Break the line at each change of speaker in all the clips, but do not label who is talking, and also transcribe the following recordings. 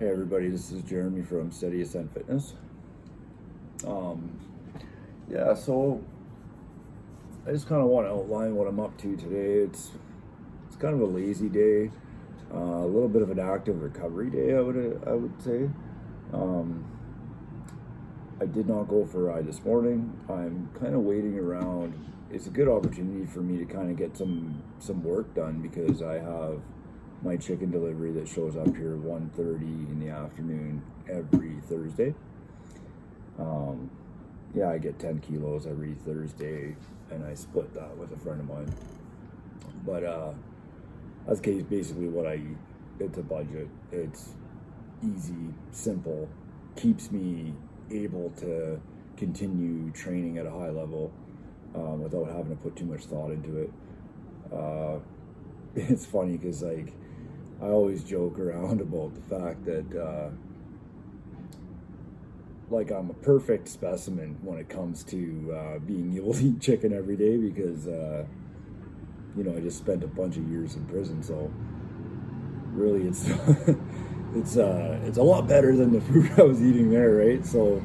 Hey everybody, this is Jeremy from Steady Ascent Fitness. Um, so I just kind of want to outline what I'm up to today. It's kind of a lazy day, a little bit of an active recovery day. I would say. Um, I did not go for a ride this morning. I'm kind of waiting around. It's a good opportunity for me to kind of get some work done because I have my chicken delivery that shows up here 1:30 in the afternoon every Thursday. Um, I get 10 kilos every Thursday, and I split that with a friend of mine. But that's basically what I eat. It's a budget. It's easy, simple, keeps me able to continue training at a high level without having to put too much thought into it. Uh, it's funny because I always joke around about the fact that I'm a perfect specimen when it comes to being able to eat chicken every day because I just spent a bunch of years in prison, so really it's it's a lot better than the food I was eating there, right? So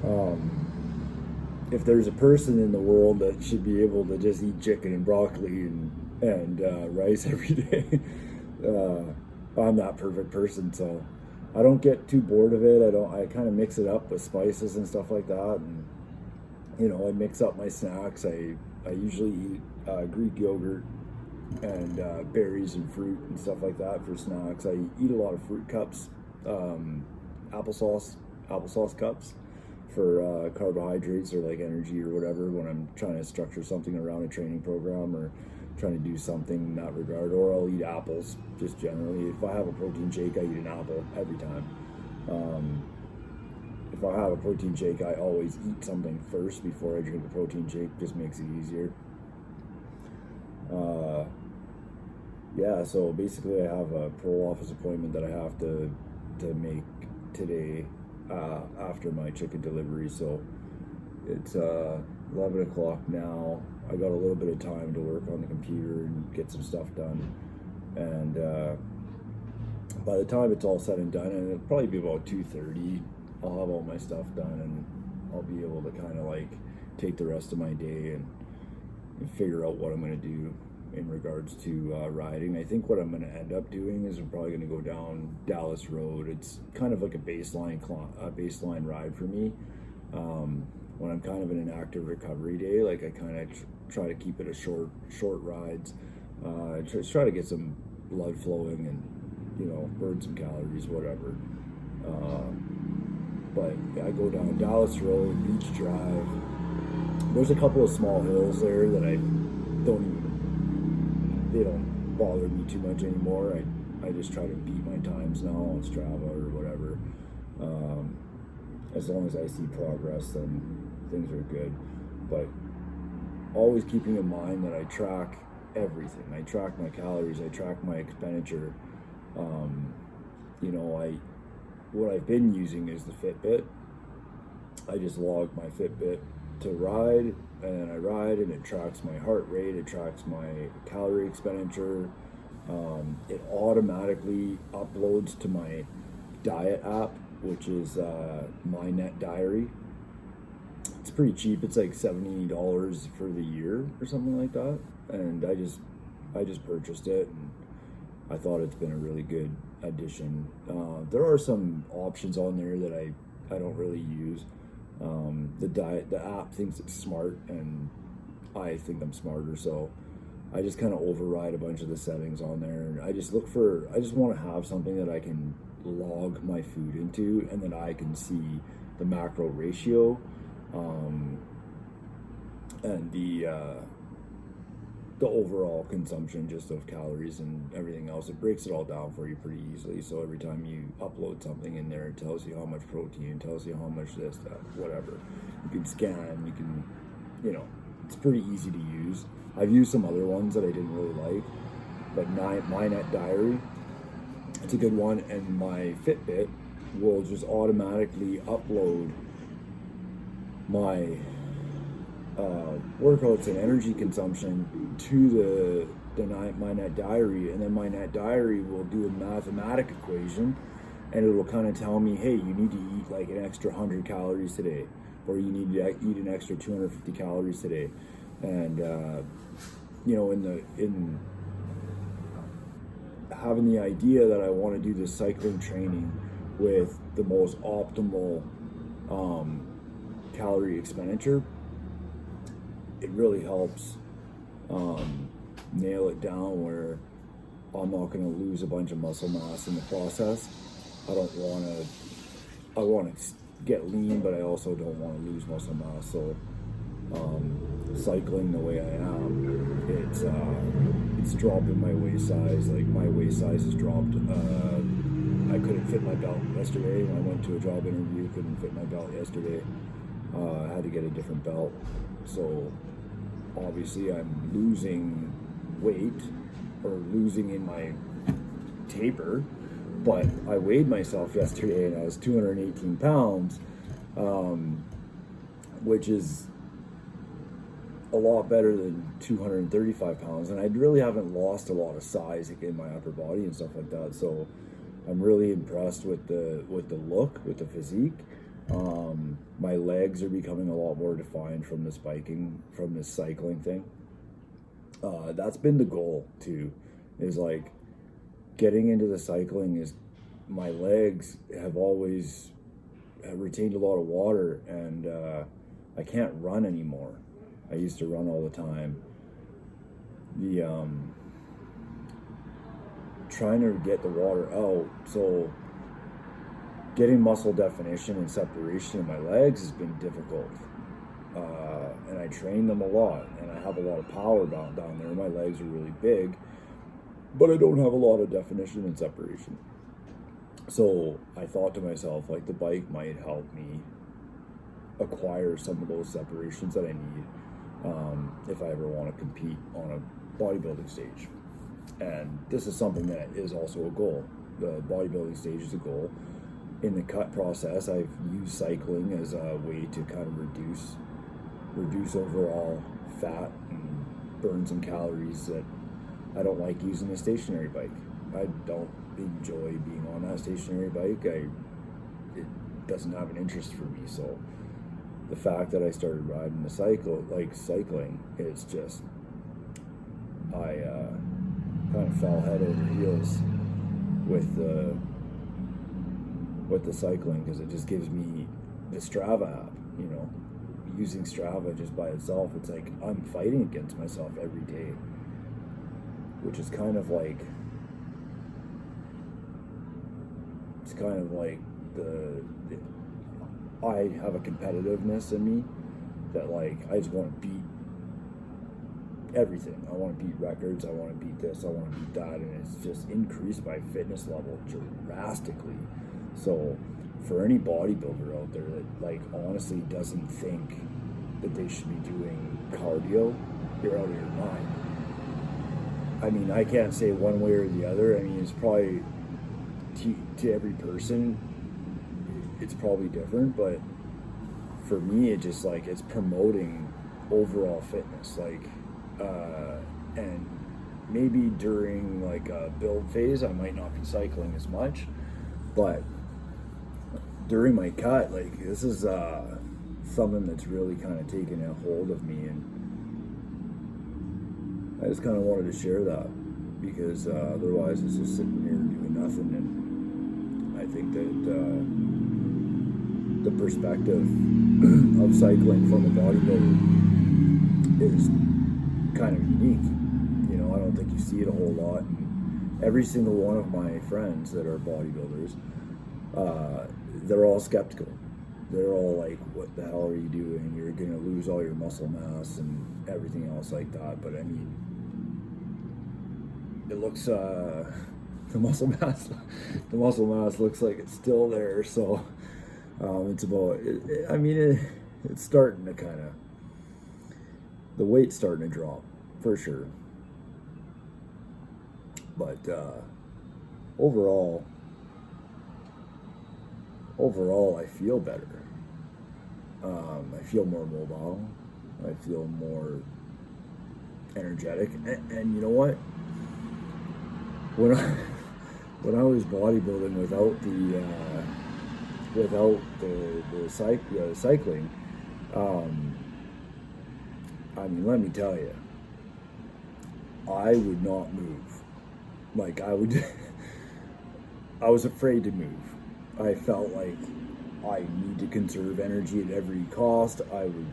um, if there's a person in the world that should be able to just eat chicken and broccoli and rice every day, I'm that perfect person. So I don't get too bored of it. I kind of mix it up with spices and stuff like that, and I mix up my snacks. I usually eat Greek yogurt and berries and fruit and stuff like that for snacks. I eat a lot of fruit cups, applesauce cups for carbohydrates or like energy or whatever when I'm trying to structure something around a training program or trying to do something in that regard. Or I'll eat apples just generally. If I have a protein shake, I eat an apple every time. If I have a protein shake, I always eat something first before I drink a protein shake. Just makes it easier. So basically I have a parole office appointment that I have to make today after my chicken delivery. So it's 11 o'clock now. I got a little bit of time to work on the computer and get some stuff done. And by the time it's all said and done, and it'll probably be about 2:30, I'll have all my stuff done and I'll be able to kind of take the rest of my day and figure out what I'm going to do in regards to riding. I think what I'm going to end up doing is I'm probably going to go down Dallas Road. It's kind of like a baseline ride for me. When I'm kind of in an active recovery day, I kind of try to keep it a short rides. Just try to get some blood flowing and burn some calories, whatever. But I go down Dallas Road, Beach Drive. There's a couple of small hills there that they don't bother me too much anymore. I just try to beat my times now on Strava or whatever. As long as I see progress, then things are good. But always keeping in mind that I track everything. I track my calories. I track my expenditure. What I've been using is the Fitbit. I just log my Fitbit to ride, and I ride, and it tracks my heart rate. It tracks my calorie expenditure. It automatically uploads to my diet app, which is My Net Diary. It's pretty cheap. It's like $70 for the year or something like that. And I just purchased it, and I thought it's been a really good addition. There are some options on there that I don't really use. The app thinks it's smart, and I think I'm smarter, so I just kind of override a bunch of the settings on there. And I just want to have something that I can log my food into, and then I can see the macro ratio, and the overall consumption just of calories and everything else. It breaks it all down for you pretty easily. So every time you upload something in there, it tells you how much protein, tells you how much this, that, whatever. You can scan, you can, it's pretty easy to use. I've used some other ones that I didn't really like, but My Net Diary, it's a good one. And my Fitbit will just automatically upload my workouts and energy consumption to My Net Diary, and then My Net Diary will do a mathematic equation and it'll kind of tell me, hey, you need to eat like an extra 100 calories today, or you need to eat an extra 250 calories today. And in having the idea that I want to do this cycling training with the most optimal calorie expenditure, it really helps nail it down where I'm not going to lose a bunch of muscle mass in the process. I want to get lean, but I also don't want to lose muscle mass. So cycling the way I am, it's dropping my waist size. Like my waist size has dropped. I couldn't fit my belt yesterday when I went to a job interview. Couldn't fit my belt yesterday. I had to get a different belt. So obviously I'm losing weight, or losing in my taper, but I weighed myself yesterday and I was 218 pounds, which is a lot better than 235 pounds, and I really haven't lost a lot of size in my upper body and stuff like that. So I'm really impressed with the look, with the physique. My legs are becoming a lot more defined from this cycling thing. That's been the goal too, is like getting into the cycling. Is my legs have always retained a lot of water, and I can't run anymore. I used to run all the time. Trying to get the water out, so getting muscle definition and separation in my legs has been difficult. And I train them a lot, and I have a lot of power down there. My legs are really big, but I don't have a lot of definition and separation. So I thought to myself, like, the bike might help me acquire some of those separations that I need if I ever want to compete on a bodybuilding stage. And this is something that is also a goal. The bodybuilding stage is a goal. In the cut process, I've used cycling as a way to kind of reduce overall fat and burn some calories that I don't like using a stationary bike. I don't enjoy being on that stationary bike. It doesn't have an interest for me. So the fact that I started riding the cycling, it's just, I kind of fell head over heels with the cycling, because it just gives me the Strava app. Using Strava just by itself, it's like I'm fighting against myself every day, which is kind of like, I have a competitiveness in me that, like, I just want to beat everything. I want to beat records, I want to beat this, I want to beat that, and it's just increased my fitness level drastically. So for any bodybuilder out there that, like, honestly doesn't think that they should be doing cardio, you're out of your mind. I mean, I can't say one way or the other. I mean, it's probably to every person, it's probably different, but for me, it just, like, it's promoting overall fitness, like, and maybe during like a build phase, I might not be cycling as much, but during my cut, like, this is something that's really kind of taken a hold of me, and I just kind of wanted to share that, because otherwise it's just sitting here doing nothing. And I think that the perspective of cycling from a bodybuilder is kind of unique. I don't think you see it a whole lot. And every single one of my friends that are bodybuilders, they're all skeptical. They're all like, what the hell are you doing? You're going to lose all your muscle mass and everything else like that. But I mean, it looks, the muscle mass looks like it's still there. So it's about, it's starting to kind of, the weight's starting to drop for sure. But overall, I feel better. I feel more mobile. I feel more energetic. And you know what? when I was bodybuilding without the cycling, I mean, let me tell you, I would not move. Like I would, I was afraid to move. I felt like I need to conserve energy at every cost. I would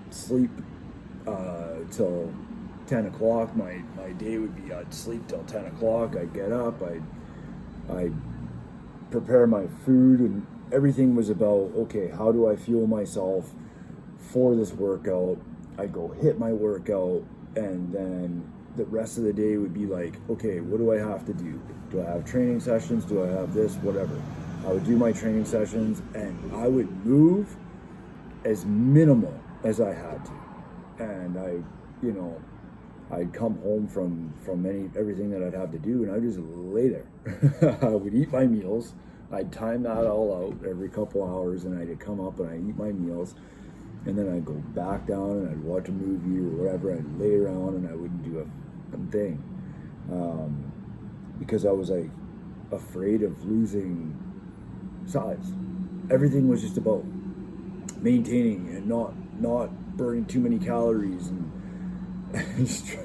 sleep till 10 o'clock. My day would be I'd sleep till 10 o'clock. I'd get up. I'd prepare my food, and everything was about, okay, how do I fuel myself for this workout? I'd go hit my workout, and then the rest of the day would be like, okay, what do I have to do? Do I have training sessions? Do I have this? Whatever. I would do my training sessions, and I would move as minimal as I had to. And I'd come home from everything that I'd have to do, and I'd just lay there. I would eat my meals. I'd time that all out every couple hours, and I'd come up and I'd eat my meals, and then I'd go back down and I'd watch a movie or whatever. I'd lay around and I wouldn't do a thing, because I was like afraid of losing size. Everything was just about maintaining and not burning too many calories and just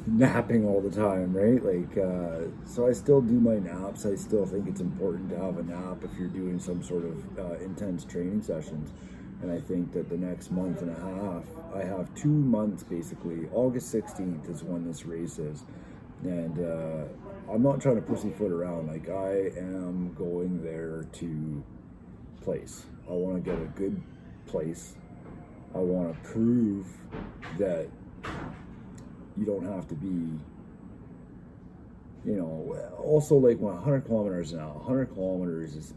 napping all the time, right? Like, so I still do my naps. I still think it's important to have a nap if you're doing some sort of intense training sessions. And I think that the next month and a half, I have 2 months basically. August 16th is when this race is. And I'm not trying to pussyfoot around. Like, I am going there to place. I want to get a good place. I want to prove that you don't have to be, also like 100 kilometers now. 100 kilometers is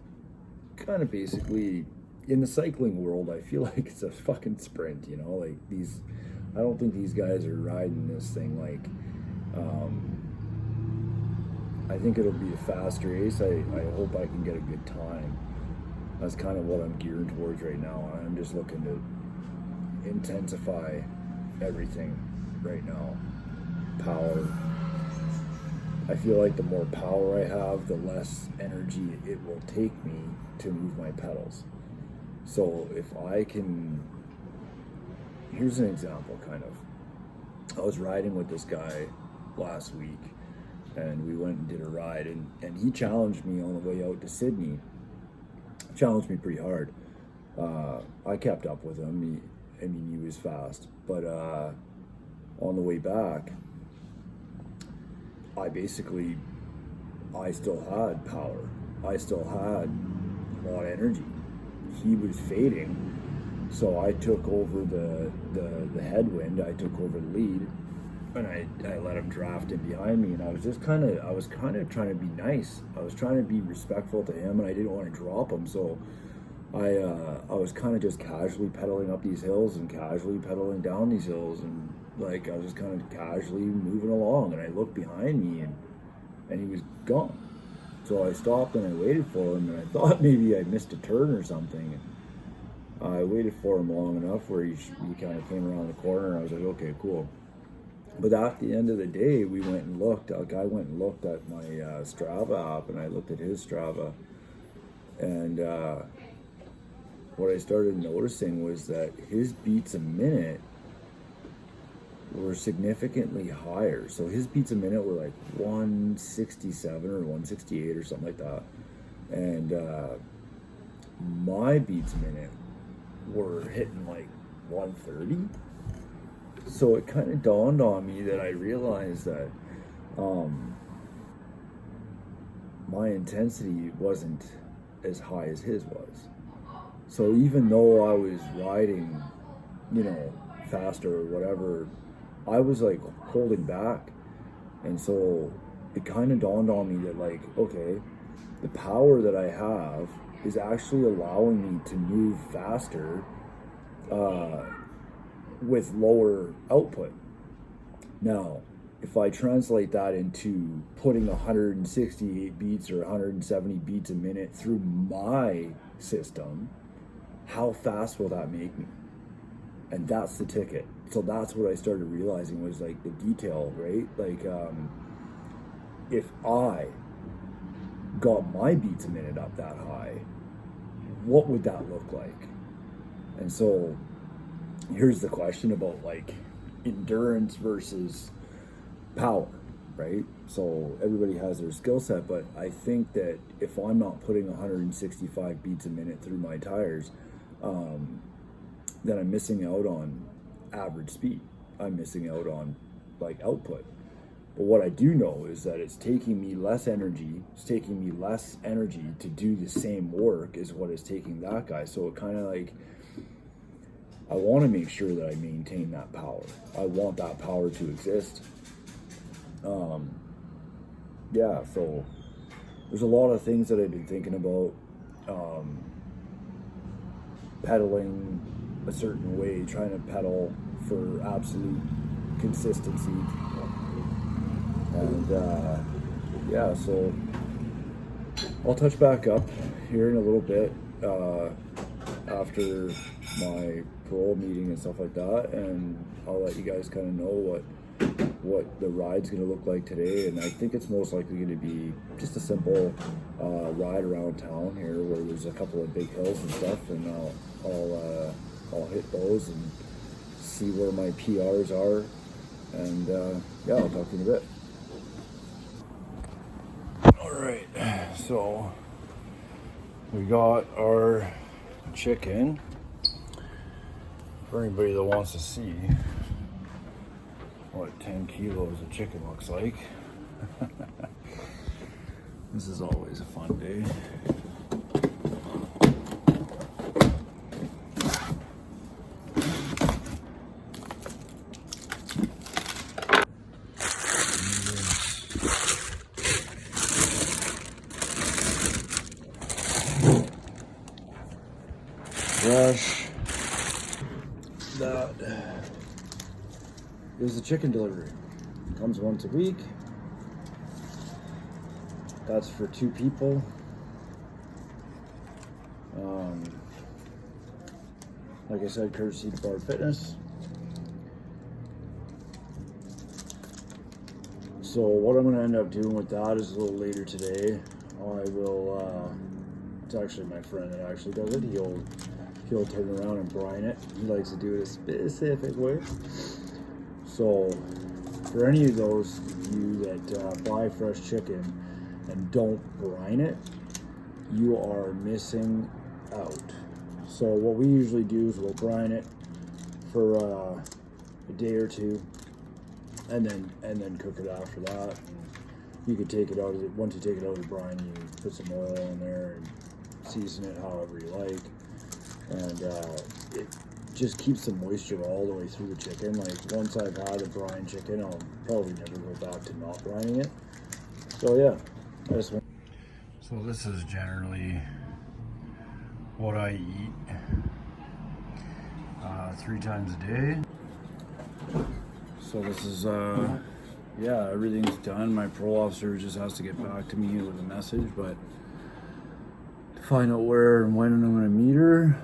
kind of basically, in the cycling world, I feel like it's a fucking sprint, like I don't think these guys are riding this thing like, I think it'll be a fast race. I hope I can get a good time. That's kind of what I'm gearing towards right now. I'm just looking to intensify everything right now. Power. I feel like the more power I have, the less energy it will take me to move my pedals. So if I can, here's an example kind of. I was riding with this guy last week, and we went and did a ride, and he challenged me on the way out to Sydney. Challenged me pretty hard. I kept up with him. He was fast, but on the way back, I still had power. I still had a lot of energy. He was fading, so I took over the headwind. I took over the lead, and I let him draft in behind me. And I was kind of trying to be nice. I was trying to be respectful to him, and I didn't want to drop him. So I was kind of just casually pedaling up these hills and casually pedaling down these hills, and like I was just kind of casually moving along. And I looked behind me, and he was gone. So I stopped and I waited for him, and I thought maybe I missed a turn or something. I waited for him long enough where he kind of came around the corner, and I was like, okay, cool. But at the end of the day, we went and looked. A guy went and looked at my Strava app, and I looked at his Strava. And what I started noticing was that his beats a minute were significantly higher. So his beats a minute were like 167 or 168 or something like that. And my beats a minute were hitting like 130. So it kind of dawned on me that I realized that my intensity wasn't as high as his was. So even though I was riding, faster or whatever, I was like holding back. And so it kind of dawned on me that, like, okay, the power that I have is actually allowing me to move faster with lower output. Now, if I translate that into putting 168 beats or 170 beats a minute through my system, how fast will that make me? And that's the ticket. So that's what I started realizing was like the detail, right? Like, if I got my beats a minute up that high, what would that look like? And so here's the question about like endurance versus power, right? So everybody has their skill set, but I think that if I'm not putting 165 beats a minute through my tires, then I'm missing out on average speed. I'm missing out on like output. But what I do know is that it's taking me less energy. It's taking me less energy to do the same work as what is taking that guy. So it kind of like, I want to make sure that I maintain that power. I want that power to exist. Yeah, so there's a lot of things that I've been thinking about. Pedaling a certain way, trying to pedal for absolute consistency. And yeah, so I'll touch back up here in a little bit after my parole meeting and stuff like that, and I'll let you guys kind of know what the ride's going to look like today. And I think it's most likely going to be just a simple ride around town here where there's a couple of big hills and stuff, and I'll hit those and see where my PRs are, and yeah, I'll talk to you in a bit. All right, so we got our chicken. For anybody that wants to see what 10 kilos of chicken looks like. This is always a fun day. Fresh. That is the chicken delivery. It comes once a week. That's for 2 people. Like I said, courtesy to Bard Fitness. So what I'm going to end up doing with that is a little later today. I will, it's actually my friend that actually does it. He'll turn around and brine it. He likes to do it a specific way. So for any of those of you that buy fresh chicken and don't brine it, you are missing out. So what we usually do is we'll brine it for a day or two, and then cook it after that. You could take it out of it. Once you take it out of the brine, you put some oil in there and season it however you like. And it just keeps the moisture all the way through the chicken. Like once I've had a brine chicken, I'll probably never go back to not brining it. So yeah, so this is generally what I eat 3 times a day. So this is yeah, everything's done. My parole officer just has to get back to me with a message, but to find out where and when I'm going to meet her.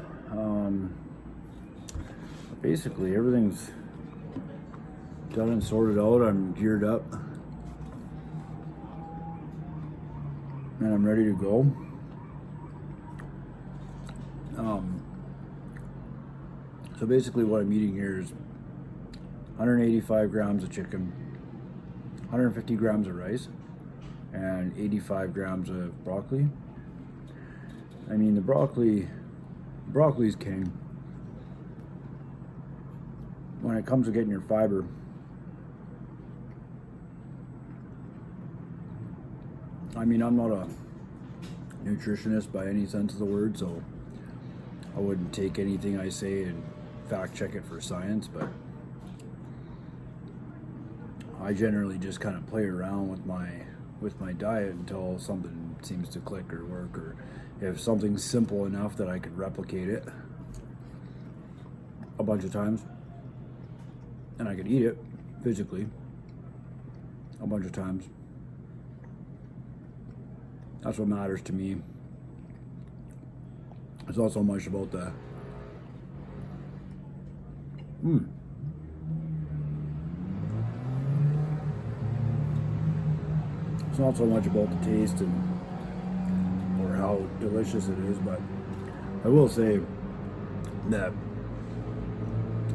Basically everything's done and sorted out. I'm geared up and I'm ready to go. So basically what I'm eating here is 185 grams of chicken, 150 grams of rice, and 85 grams of broccoli. I mean, the broccoli's king. When it comes to getting your fiber, I mean, I'm not a nutritionist by any sense of the word, so I wouldn't take anything I say and fact check it for science, but I generally just kind of play around with my diet until something seems to click or work, or if something's simple enough that I could replicate it a bunch of times and I could eat it physically a bunch of times. That's what matters to me. It's not so much about the it's not so much about the taste and
how delicious it is, but I will say that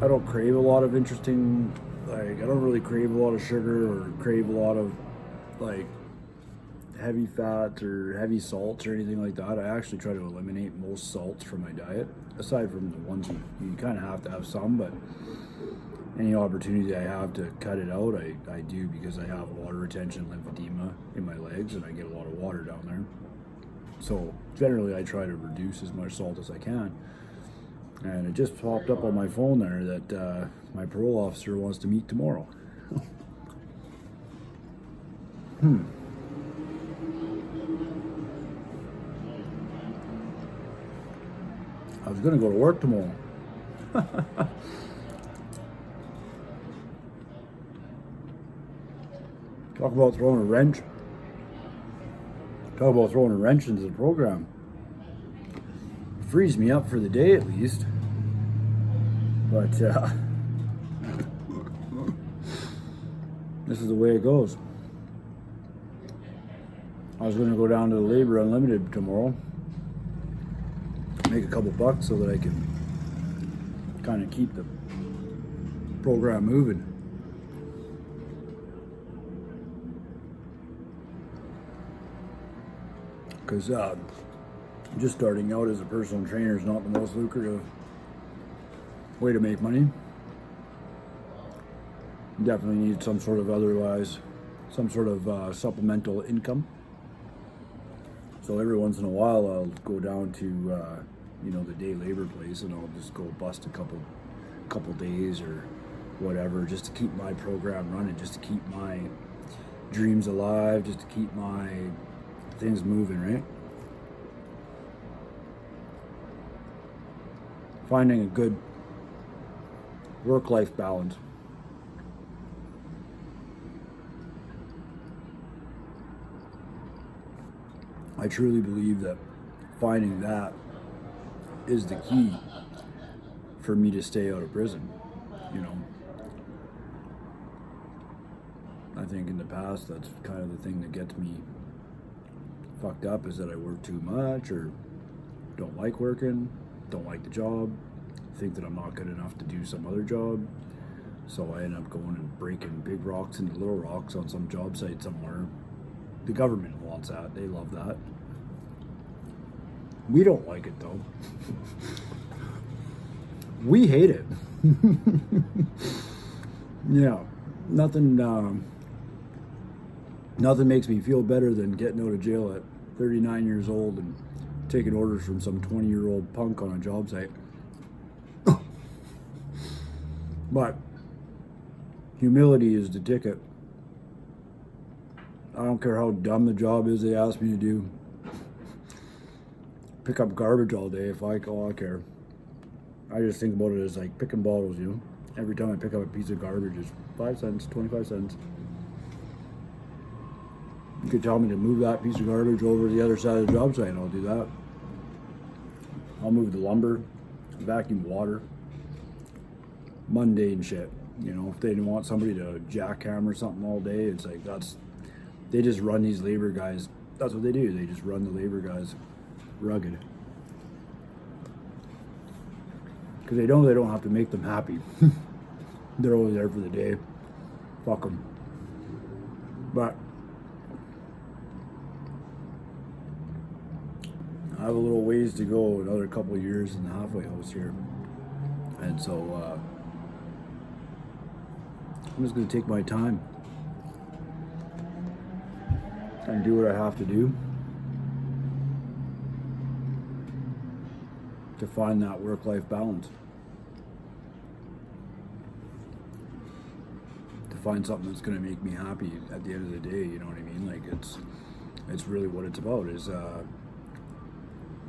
I don't crave a lot of interesting, like, I don't really crave a lot of sugar or crave a lot of, like, heavy fats or heavy salts or anything like that. I actually try to eliminate most salts from my diet, aside from the ones you kind of have to have some, but any opportunity I have to cut it out, I do, because I have water retention, lymphedema in my legs, and I get a lot of water down there. So generally I try to reduce as much salt as I can. And it just popped up on my phone there that my parole officer wants to meet tomorrow. I was going to go to work tomorrow. Talk about throwing a wrench. Talk about throwing a wrench into the program. It frees me up for the day at least. But this is the way it goes. I was going to go down to the Labor Unlimited tomorrow, make a couple bucks so that I can kind of keep the program moving. Because just starting out as a personal trainer is not the most lucrative way to make money. You definitely need some sort of supplemental income. So every once in a while I'll go down to the day labor place, and I'll just go bust a couple days or whatever, just to keep my program running, just to keep my dreams alive, just to keep my things moving, right? Finding a good work-life balance. I truly believe that finding that is the key for me to stay out of prison. I think in the past that's kind of the thing that gets me fucked up, is that I work too much or don't like working, don't like the job, think that I'm not good enough to do some other job. So I end up going and breaking big rocks into little rocks on some job site somewhere. The government wants that. They love that. We don't like it though. We hate it. Yeah, nothing makes me feel better than getting out of jail at 39 years old and taking orders from some 20-year-old punk on a job site. But humility is the ticket. I don't care how dumb the job is they ask me to do. Pick up garbage all day I care. I just think about it as like picking bottles, Every time I pick up a piece of garbage, it's 5 cents, 25 cents. You could tell me to move that piece of garbage over to the other side of the job site, and I'll do that. I'll move the lumber, vacuum water, mundane shit. If they didn't want somebody to jackhammer something all day, it's like they just run these labor guys. That's what they do. They just run the labor guys rugged. Because they know they don't have to make them happy. They're only there for the day. Fuck them. But I have a little ways to go, another couple of years in the halfway house here. And so I'm just going to take my time and do what I have to do to find that work-life balance. To find something that's going to make me happy at the end of the day, you know what I mean? Like, it's really what it's about, is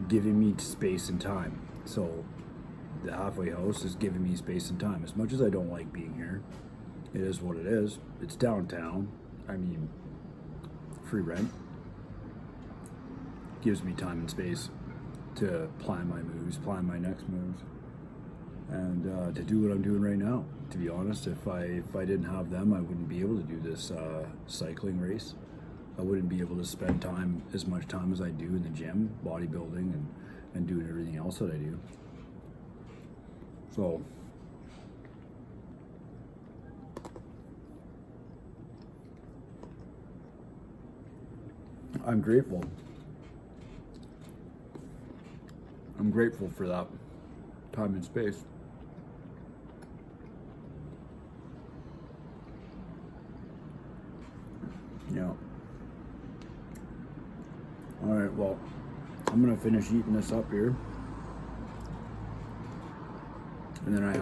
giving me space and time. So the halfway house is giving me space and time. As much as I don't like being here, it is what it is. It's downtown. I mean, free rent. Gives me time and space to plan my moves, plan my next moves, and to do what I'm doing right now. To be honest, if I didn't have them, I wouldn't be able to do this cycling race. I wouldn't be able to spend as much time as I do in the gym, bodybuilding and doing everything else that I do. So I'm grateful. I'm grateful for that time and space. Yeah. All right, well, I'm gonna finish eating this up here. And then I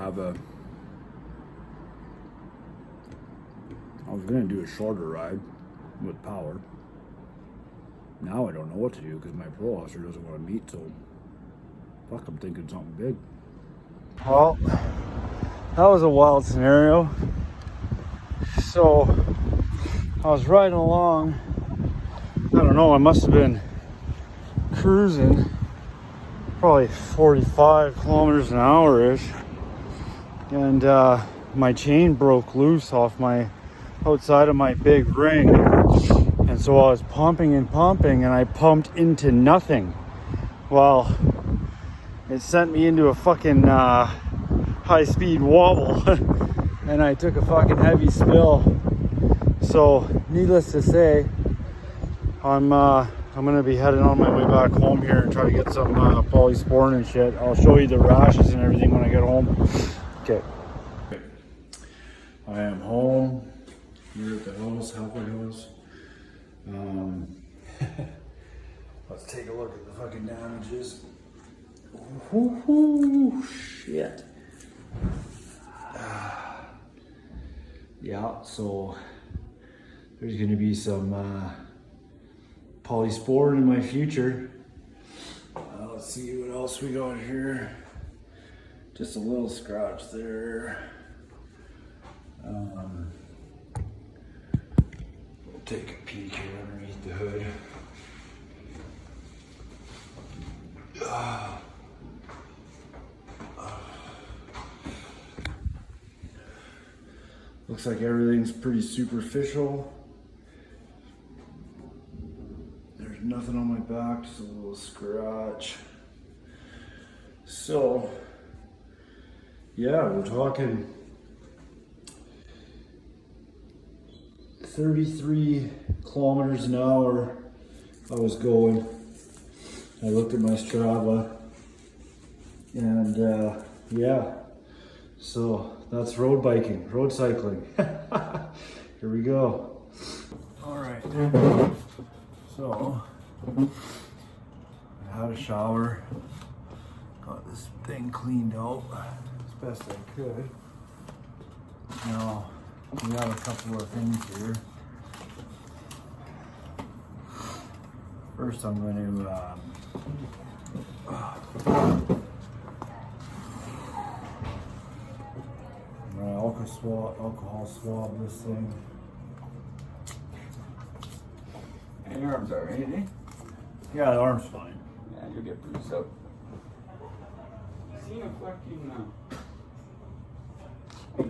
was gonna do a shorter ride with power. Now I don't know what to do because my pro officer doesn't want to meet, so fuck, I'm thinking something big.
Well, that was a wild scenario. So I was riding along. I don't know, I must have been cruising probably 45 kilometers an hour-ish. And my chain broke loose off my outside of my big ring. And so I was pumping and I pumped into nothing. Well, it sent me into a fucking high-speed wobble. And I took a fucking heavy spill. So needless to say, I'm gonna be heading on my way back home here and try to get some polysporin and shit. I'll show you the rashes and everything when I get home. Okay. I am home. Here at the house, halfway house. Let's take a look at the fucking damages. Ooh, shit. Yeah, so there's gonna be some polysporin in my future. Let's see what else we got here. Just a little scratch there. We'll take a peek here underneath the hood. Looks like everything's pretty superficial. There's nothing on my back, just a little scratch. So, yeah, we're talking 33 kilometers an hour I was going. I looked at my Strava and yeah, so that's road biking, road cycling. Here we go. All right, so I had a shower, got this thing cleaned out as best I could. Now we have a couple of things here. First I'm going to alcohol swab this thing.
And your arms are right, eh?
Yeah, the arm's fine.
Yeah, you'll get bruised up.
Seen a fucking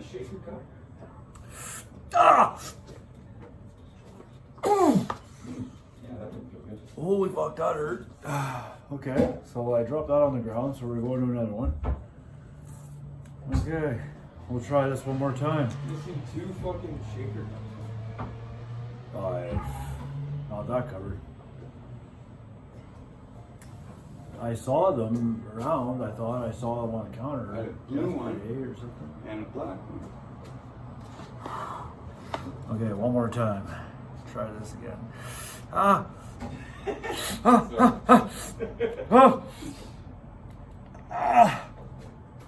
shaker cup?
Ah!
Yeah, that would feel good.
Holy fuck, that hurt. Okay, so I dropped that on the ground, so we're going to another one. Okay, we'll try this one more time.
Missing 2 fucking shaker cups.
Not that covered. I saw them around. I thought I saw them on the counter.
I had a blue one.
yesterday or something.
And a black one.
Okay, one more time. Let's try this again. Ah!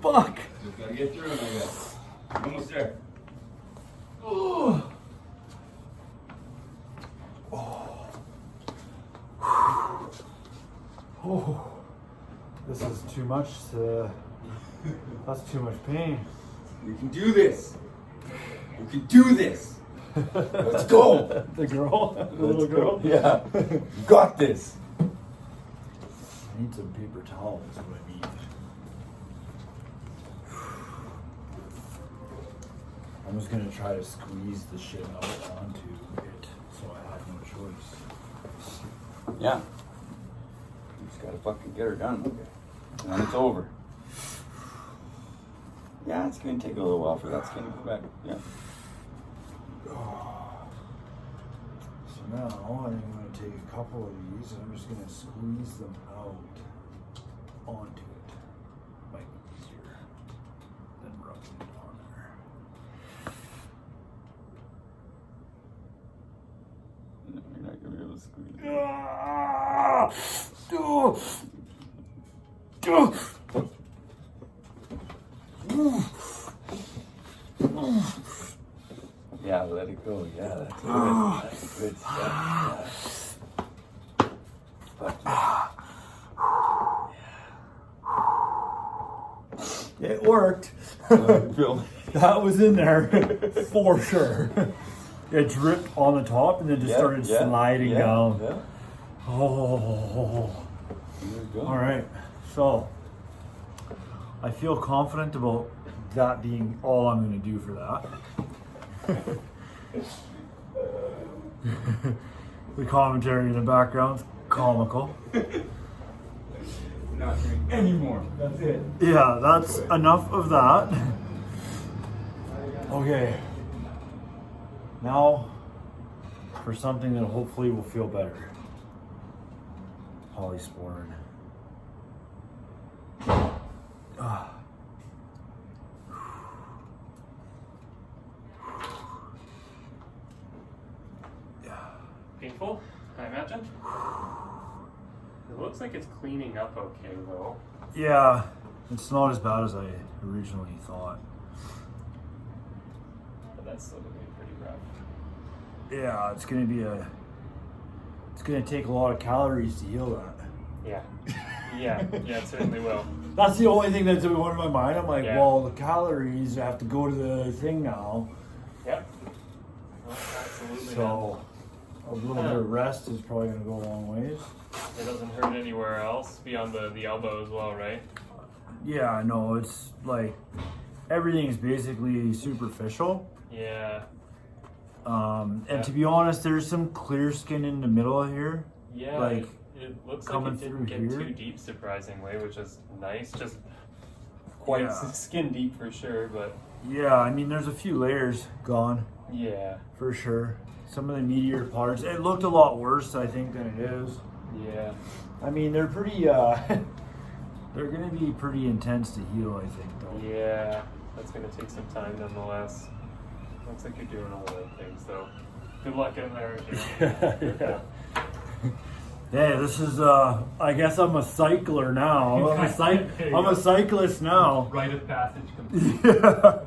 Fuck!
Just gotta get through it, I guess. Almost there.
Oh. Oh. This is too much that's too much pain.
You can do this. You can do this. Let's go.
The girl? The little girl?
Yeah. You got this.
I need some paper towels, is what I need. I'm just gonna try to squeeze the shit out onto it, so I have no choice.
Yeah. You just gotta fucking get her done. And then it's over. Yeah, it's gonna take a little while for that skin to go back. Yeah.
So now I'm going to take a couple of these and I'm just going to squeeze them out onto it. Might be easier than rubbing it on there.
No, you're not gonna be able to squeeze it. Yeah, let it go. Yeah, that's good. That's good stuff. Yeah.
It worked.
Phil.
That was in there for sure. It dripped on the top and then just started sliding down.
Yeah.
Oh.
There you go.
All right. So I feel confident about that being all I'm going to do for that. The commentary in the background's comical.
Not doing anymore. That's it.
Yeah, that's enough of that. Okay. Now for something that hopefully will feel better. Polysporin. Ah.
Painful, I imagine. It looks like it's cleaning up okay though.
Yeah, it's not as bad as I originally thought.
But that's still gonna be pretty rough.
Yeah, it's gonna take a lot of calories to heal that.
Yeah. Yeah, it certainly will.
That's the only thing that's going in my mind. I'm like,
Yeah.
well, the calories have to go to the thing now.
Yep. Well, absolutely.
So a little bit of rest is probably gonna go a long ways.
It doesn't hurt anywhere else beyond the elbow as well, right?
Yeah, I know. It's like everything is basically superficial.
Yeah.
And to be honest, there's some clear skin in the middle here.
Yeah.
Like,
it looks
coming
like it
through
didn't get
here.
too deep surprisingly, which is nice. Just quite
Yeah.
skin deep for sure, but
Yeah, I mean, there's a few layers gone
yeah.
for sure. Some of the meatier parts. It looked a lot worse, I think, than it is.
Yeah.
I mean, they're pretty. They're gonna be pretty intense to heal, I think, though.
Yeah. That's gonna take some time nonetheless. Looks like you're doing all the right things though. Good luck in there, Jim.
Yeah. Hey, this is. I guess I'm a cycler now. I'm a cyclist now.
Rite of passage complete.
Yeah.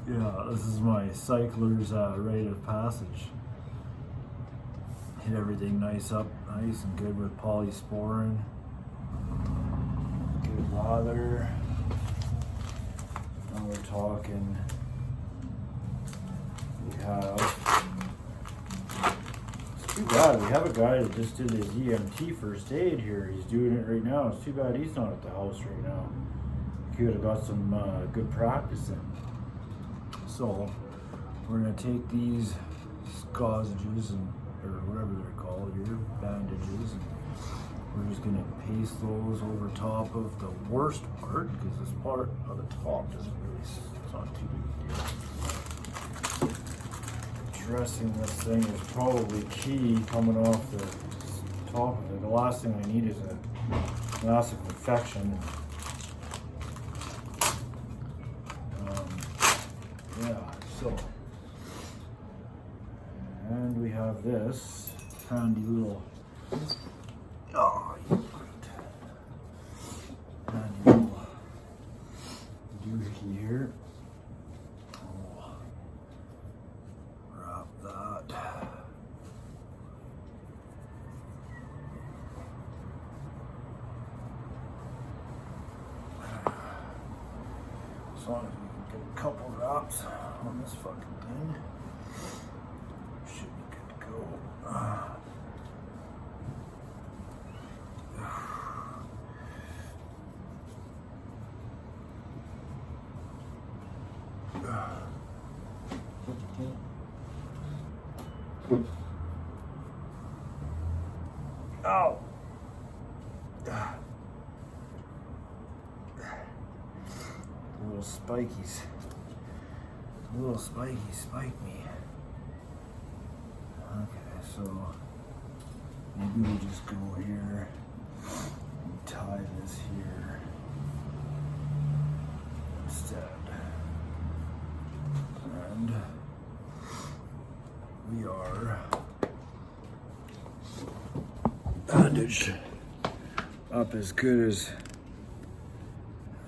Yeah, this is my cycler's rite of passage. Hit everything nice and good with polysporin. Good lather. Now we're talking. We have. It's too bad. We have a guy that just did his EMT first aid here. He's doing it right now. It's too bad he's not at the house right now. He could have got some good practice in. So we're gonna take these scausages or whatever they're called here, bandages, and we're just gonna paste those over top of the worst part because this part of the top doesn't really, it's not too big a deal. Dressing this thing is probably key coming off the top of it. The last thing I need is a massive infection. Yeah, so, and we have this handy little, handy little doohickey here. Oh, wrap that. As long as we can get a couple wraps on this fucking thing, should be good to go.
Ow. Little spikies. Little spikies spike me. Okay, so maybe we just go here and tie this here instead. And we are bandaged up as good as,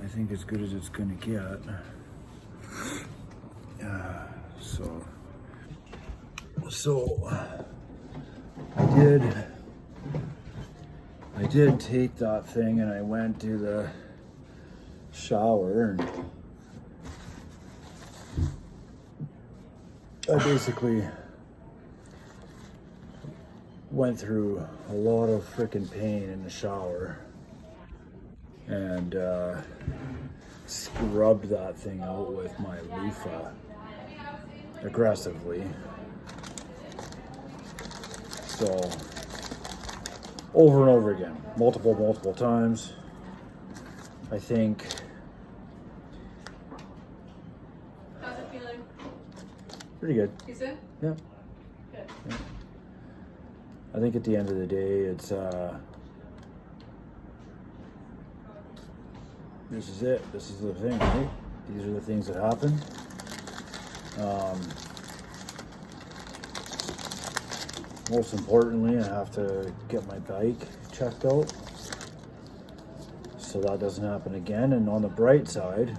I think as good as it's gonna get. So I did take that thing and I went to the shower and I basically went through a lot of freaking pain in the shower and scrubbed that thing out with my loofah aggressively. So over and over again, multiple times. I think.
How's it feeling?
Pretty good.
Decent?
Yeah.
Good.
Yeah. I think at the end of the day, it's this is it. This is the thing, right? These are the things that happen. Most importantly, I have to get my bike checked out so that doesn't happen again. And on the bright side,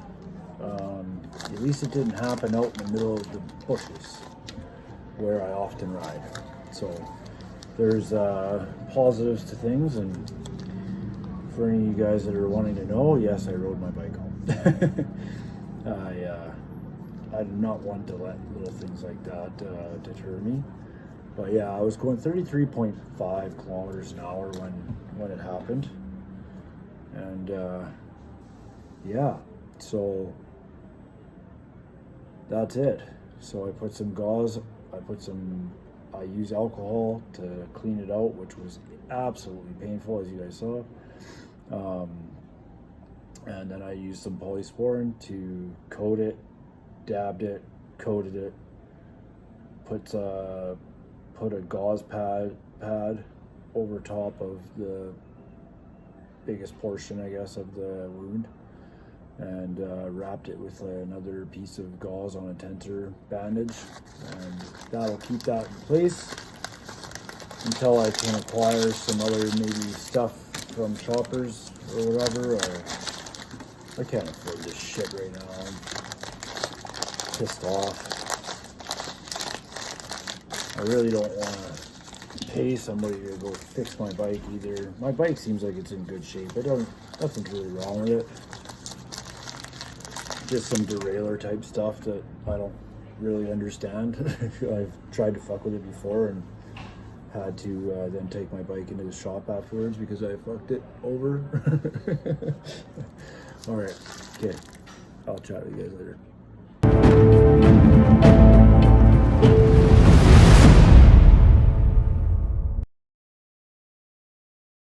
at least it didn't happen out in the middle of the bushes where I often ride. So there's positives to things, and for any of you guys that are wanting to know, yes, I rode my bike home. I'm not one to let little things like that deter me. But yeah, I was going 33.5 kilometers an hour when it happened. And yeah, so that's it. So I put some gauze, I use alcohol to clean it out, which was absolutely painful, as you guys saw. And then I used some polysporin to coat it, dabbed it, coated it, put a gauze pad over top of the biggest portion, I guess, of the wound, and wrapped it with another piece of gauze on a tensor bandage, and that'll keep that in place until I can acquire some other maybe stuff from Shoppers or whatever. Or I can't afford this shit right now. I'm pissed off. I really don't want to pay somebody to go fix my bike either. My bike seems like it's in good shape. Nothing's really wrong with it. Just some derailleur type stuff that I don't really understand. I've tried to fuck with it before and had to then take my bike into the shop afterwards because I fucked it over. All right, okay. I'll chat with you guys later.